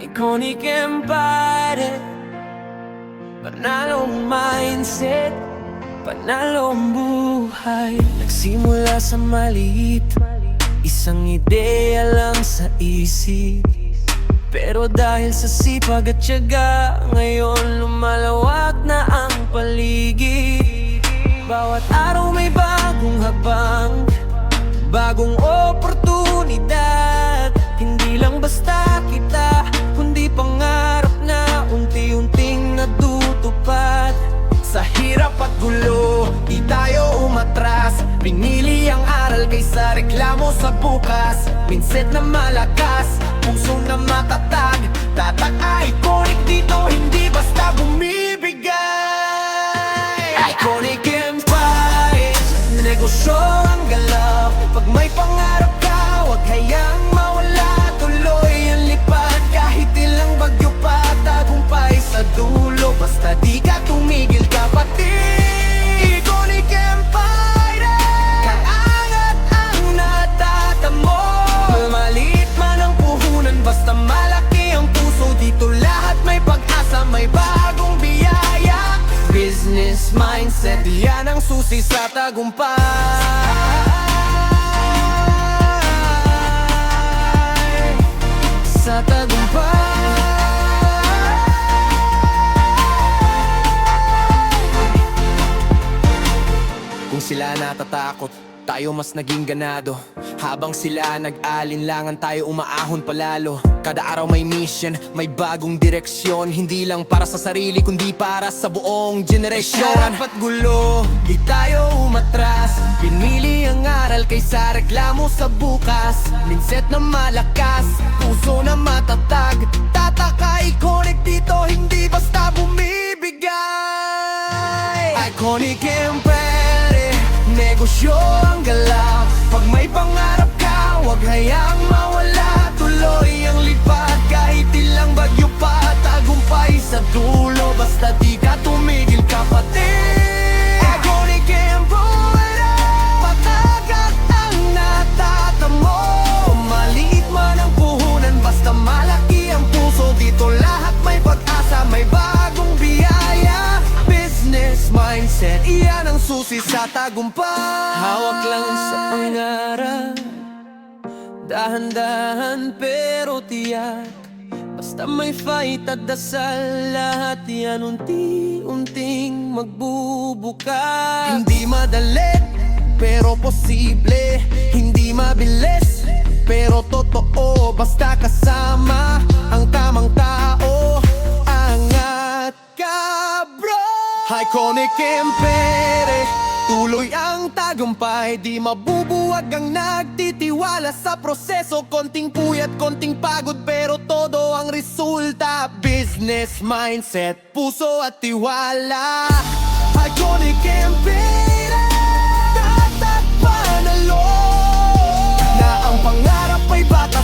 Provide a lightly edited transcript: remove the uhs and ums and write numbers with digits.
Iconic Empire, panalong mindset, panalong buhay. Nagsimula sa maliit, isang ideya lang sa isip. Pero dahil sa sipag at tiyaga, ngayon lumalawak na ang paligid. Bawat araw may bagong habang, bagong oportunidad. Hindi lang basta kita, kundi pangarap na unti-unting natutupad. Sa hirap at gulo, di tayo umatras. Pinili ang aral kaysa reklamo sa bukas. Mindset na malakas, puso na matatag. Tatak iconic dito, hindi basta bumibigay. Iconic Empire, negosyo ang galaw. Pag may pangarap ka, huwag hayaang mawala. Tuloy ang lipad, kahit ilang bagyo pa. Tagumpay sa dulo, basta di ka tumigil kapatid. Iconic Empire, kaangat ang natatamo. Maliit man ang puhunan, basta malaki ang puso. Dito lahat may pag-asa, may bagong biyaya. Business mindset, yan ang susi sa tagumpay. Sa tagumpay. Kung sila natatakot, tayo mas naging ganado. Habang sila nag-alinlangan, tayo umaahon palalo. Kada araw may mission, may bagong direksyon. Hindi lang para sa sarili, kundi para sa buong generasyon. Harap at gulo, di tayo umatras. Pinili ang aral kaysa reklamo sa bukas. Mindset na malakas, puso na matatag. Tataka iconic dito, hindi basta bumibigay. Iconic Empire, negosyo ang galaw. Pag may pangarap ka, huwag hayaang mawala. Tuloy ang lipad, kahit ilang bagyo pa. Tagumpay sa dulo, basta di ka tumigil kapatid. Iconic Empire, patagat ang natatamo. Maliit man ang puhunan, basta malaki ang puso. Dito lahat may pag-asa, may bagong biyaya. Business mindset, iyan ang susi sa tagumpay. Hawak lang sa pangarap, dahan-dahan pero tiyak. Basta may fight at dasal, lahat yan unti-unting magbubukas. Hindi madali, pero posible. Hindi mabilis, pero totoo. Basta kasama ang tamang tao, angat ka bro. Iconic Empire, tuloy ang tagumpay. Di mabubuwag ang nagtitiwala sa proseso. Konting puyat, konting pagod, pero todo ang resulta. Business mindset, puso at tiwala. Iconic Empire, tatak panalo. Na ang pangarap ay bata